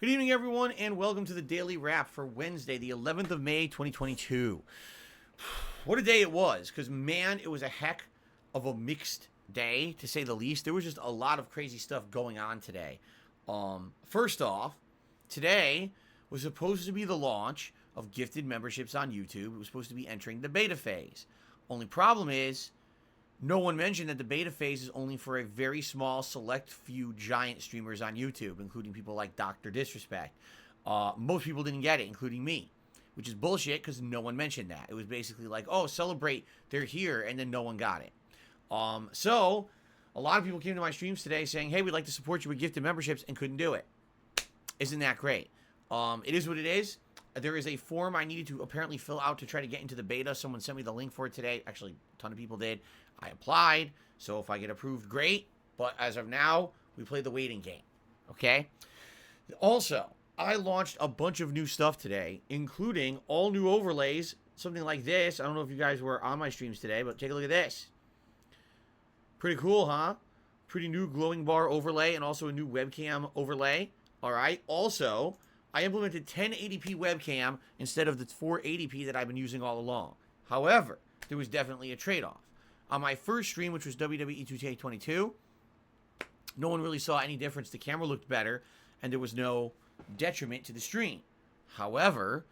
Good evening, everyone, and welcome to the Daily Wrap for Wednesday, the 11th of May, 2022. What a day it was, because, man, it was a heck of a mixed day, to say the least. There was just a lot of crazy stuff going on today. First off, today was supposed to be the launch of gifted memberships on YouTube. It was supposed to be entering the beta phase. Only problem is, no one mentioned that the beta phase is only for a very small, select few giant streamers on YouTube, including people like Dr. Disrespect. Most people didn't get it, including me, which is bullshit because no one mentioned that. It was basically like, oh, celebrate, they're here, and then no one got it. So a lot of people came to my streams today saying, hey, we'd like to support you with gifted memberships, and couldn't do it. Isn't that great? It is what it is. There is a form I needed to apparently fill out to try to get into the beta. Someone sent me the link for it today. Actually, a ton of people did. I applied, so if I get approved, great. But as of now, we play the waiting game, okay? Also, I launched a bunch of new stuff today, including all new overlays, something like this. I don't know if you guys were on my streams today, but take a look at this. Pretty cool, huh? Pretty new glowing bar overlay and also a new webcam overlay, all right? Also, I implemented 1080p webcam instead of the 480p that I've been using all along. However, there was definitely a trade-off. On my first stream, which was WWE 2K22, no one really saw any difference. The camera looked better, and there was no detriment to the stream. However,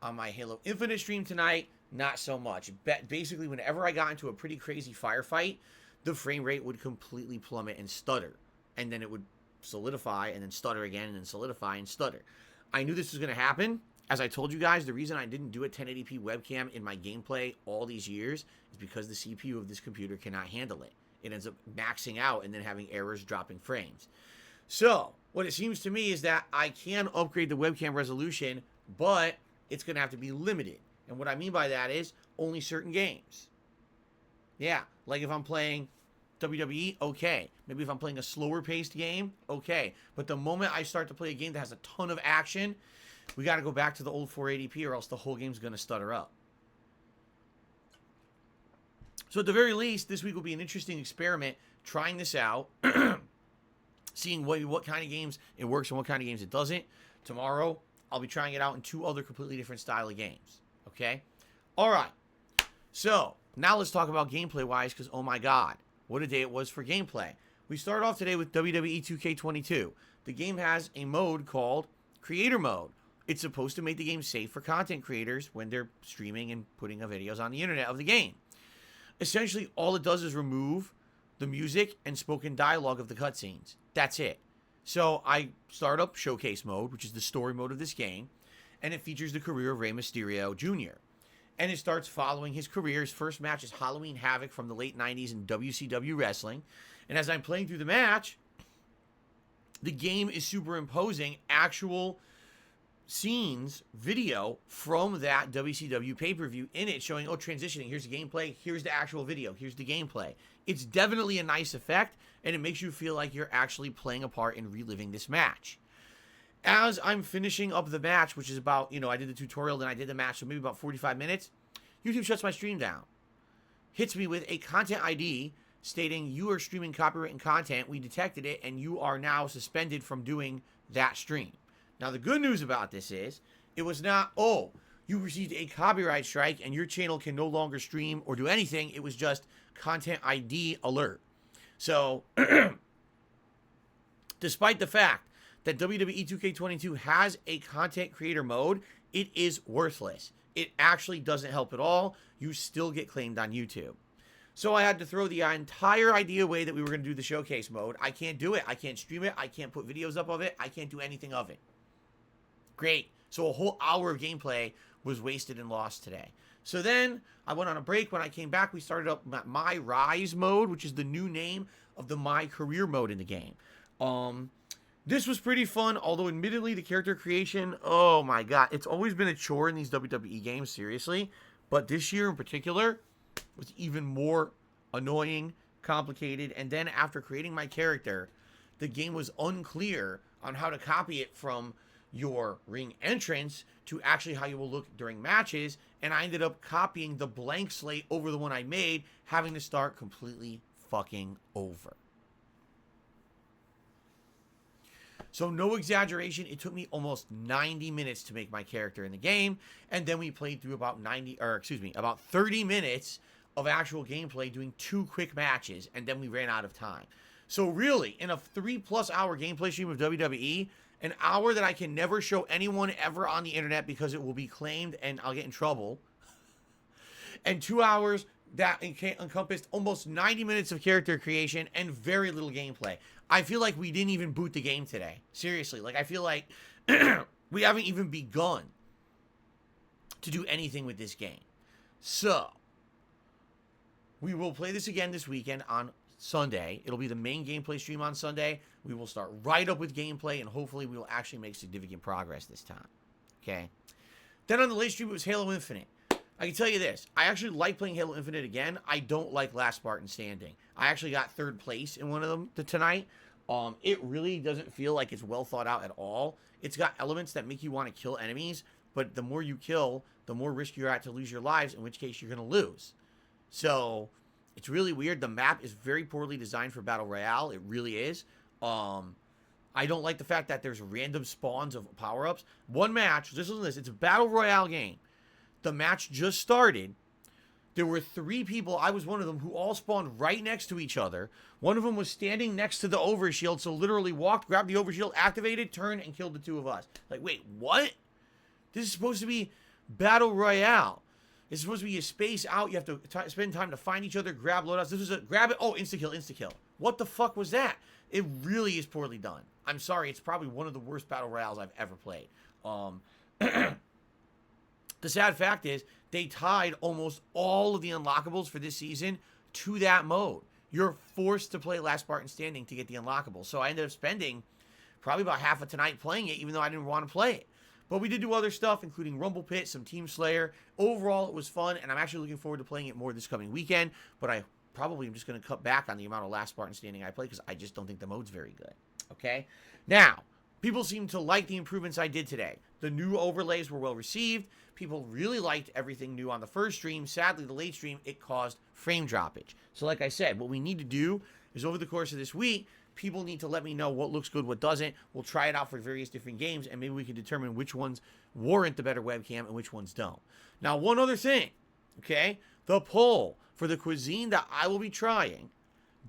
on my Halo Infinite stream tonight, not so much. Basically, whenever I got into a pretty crazy firefight, the frame rate would completely plummet and stutter. And then it would solidify, and then stutter again, and then solidify and stutter. I knew this was going to happen. As I told you guys, the reason I didn't do a 1080p webcam in my gameplay all these years is because the CPU of this computer cannot handle it. It ends up maxing out and then having errors dropping frames. So, what it seems to me is that I can upgrade the webcam resolution, but it's going to have to be limited. And what I mean by that is only certain games. Yeah, like if I'm playing WWE, okay. Maybe if I'm playing a slower paced game, okay. But the moment I start to play a game that has a ton of action, we got to go back to the old 480p or else the whole game's going to stutter up. So at the very least, this week will be an interesting experiment, trying this out, seeing what kind of games it works and what kind of games it doesn't. Tomorrow, I'll be trying it out in 2 other completely different style of games. Okay? All right. So, now let's talk about gameplay-wise, because, oh my god, what a day it was for gameplay. We start off today with WWE 2K22. The game has a mode called Creator Mode. It's supposed to make the game safe for content creators when they're streaming and putting videos on the internet of the game. Essentially, all it does is remove the music and spoken dialogue of the cutscenes. That's it. So I start up Showcase Mode, which is the story mode of this game, and it features the career of Rey Mysterio Jr. And it starts following his career. His first match is Halloween Havoc from the late 90s in WCW Wrestling. And as I'm playing through the match, the game is superimposing actual scenes, video from that WCW pay-per-view in it, showing, oh, transitioning, here's the gameplay, here's the actual video, here's the gameplay. It's definitely a nice effect, and it makes you feel like you're actually playing a part in reliving this match. As I'm finishing up the match, which is about, I did the tutorial, then I did the match, so maybe about 45 minutes, YouTube shuts my stream down. Hits me with a content ID stating, you are streaming copywritten content, we detected it, and you are now suspended from doing that stream. Now, the good news about this is, it was not, oh, you received a copyright strike and your channel can no longer stream or do anything. It was just content ID alert. So, despite the fact that WWE 2K22 has a content creator mode, it is worthless. It actually doesn't help at all. You still get claimed on YouTube. So I had to throw the entire idea away that we were going to do the showcase mode. I can't do it. I can't stream it. I can't put videos up of it. I can't do anything of it. Great. So a whole hour of gameplay was wasted and lost today. So then I went on a break. When I came back, we started up My Rise mode, which is the new name of the My Career mode in the game. This was pretty fun, although admittedly the character creation, oh my god, it's always been a chore in these WWE games, seriously. But this year in particular was even more annoying, complicated, and then after creating my character, the game was unclear on how to copy it from your ring entrance to actually how you will look during matches, and I ended up copying the blank slate over the one I made, having to start completely fucking over. So no exaggeration, it took me almost 90 minutes to make my character in the game, and then we played through about 30 minutes of actual gameplay doing 2 quick matches, and then we ran out of time. So really, in a 3+ hour gameplay stream of WWE, an hour that I can never show anyone ever on the internet because it will be claimed and I'll get in trouble, and 2 hours that encompassed almost 90 minutes of character creation and very little gameplay. I feel like we didn't even boot the game today. Seriously, like I feel like we haven't even begun to do anything with this game. So, we will play this again this weekend on Sunday. It'll be the main gameplay stream on Sunday. We will start right up with gameplay, and hopefully we will actually make significant progress this time. Okay? Then on the late stream, it was Halo Infinite. I can tell you this. I actually like playing Halo Infinite again. I don't like Last Spartan Standing. I actually got 3rd place in one of them tonight. It really doesn't feel like it's well thought out at all. It's got elements that make you want to kill enemies, but the more you kill, the more risk you're at to lose your lives, in which case you're going to lose. So, it's really weird. The map is very poorly designed for Battle Royale. It really is. I don't like the fact that there's random spawns of power-ups. One match, just listen to this, it's a Battle Royale game. The match just started. There were 3 people, I was one of them, who all spawned right next to each other. One of them was standing next to the overshield, so literally walked, grabbed the overshield, activated, turned, and killed the 2 of us. Like, wait, what? This is supposed to be Battle Royale. It's supposed to be a space out. You have to spend time to find each other, grab loadouts. This was a grab it. Oh, insta-kill, insta-kill. What the fuck was that? It really is poorly done. I'm sorry. It's probably one of the worst Battle Royales I've ever played. The sad fact is they tied almost all of the unlockables for this season to that mode. You're forced to play Last Spartan Standing to get the unlockables. So I ended up spending probably about half of tonight playing it, even though I didn't want to play it. But we did do other stuff, including Rumble Pit, some Team Slayer. Overall, it was fun, and I'm actually looking forward to playing it more this coming weekend. But I probably am just going to cut back on the amount of Last Spartan Standing I play because I just don't think the mode's very good. Okay? Now, people seem to like the improvements I did today. The new overlays were well received. People really liked everything new on the first stream. Sadly, the late stream, it caused frame droppage. So like I said, what we need to do is over the course of this week, people need to let me know what looks good, what doesn't. We'll try it out for various different games, and maybe we can determine which ones warrant the better webcam and which ones don't. Now, one other thing, okay? The poll for the cuisine that I will be trying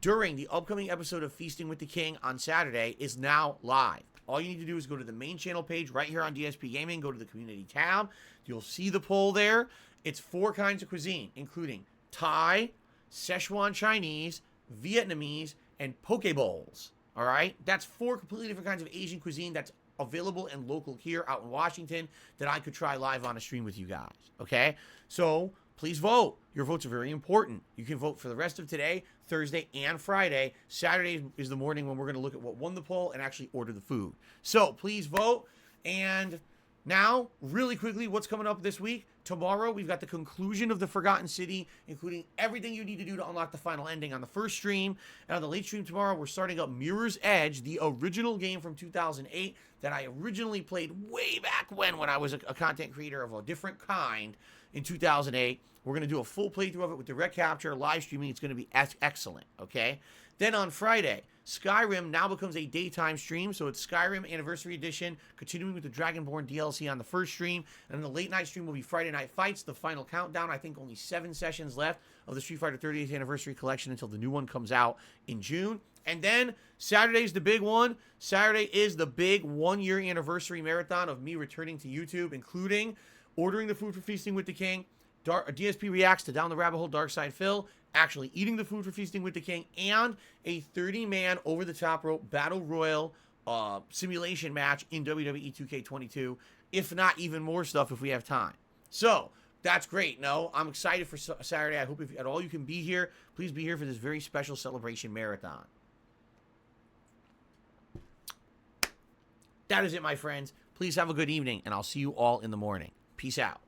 during the upcoming episode of Feasting with the King on Saturday is now live. All you need to do is go to the main channel page right here on DSPGaming, go to the community tab. You'll see the poll there. It's 4 kinds of cuisine, including Thai, Szechuan Chinese, Vietnamese, and poke bowls. All right? That's 4 completely different kinds of Asian cuisine that's available and local here out in Washington that I could try live on a stream with you guys. Okay? So, please vote. Your votes are very important. You can vote for the rest of today, Thursday, and Friday. Saturday is the morning when we're going to look at what won the poll and actually order the food. So, please vote. And now, really quickly, what's coming up this week? Tomorrow, we've got the conclusion of the Forgotten City, including everything you need to do to unlock the final ending on the first stream. And on the late stream tomorrow, we're starting up Mirror's Edge, the original game from 2008 that I originally played way back when I was a content creator of a different kind in 2008. We're going to do a full playthrough of it with direct capture, live streaming. It's going to be excellent, okay? Then on Friday, Skyrim now becomes a daytime stream, so it's Skyrim Anniversary Edition, continuing with the Dragonborn DLC on the first stream, and then the late night stream will be Friday Night Fights, the final countdown. I think only 7 sessions left of the Street Fighter 30th Anniversary Collection until the new one comes out in June. And then Saturday's the big one. Saturday is the big 1-year anniversary marathon of me returning to YouTube, including ordering the food for Feasting with the King, DSP Reacts to Down the Rabbit Hole Dark Side Phil, actually eating the food for Feasting with the King, and a 30-man over-the-top rope battle royal simulation match in WWE 2K22, if not even more stuff if we have time. So, that's great. No, I'm excited for Saturday. I hope if at all you can be here, please be here for this very special celebration marathon. That is it, my friends. Please have a good evening, and I'll see you all in the morning. Peace out.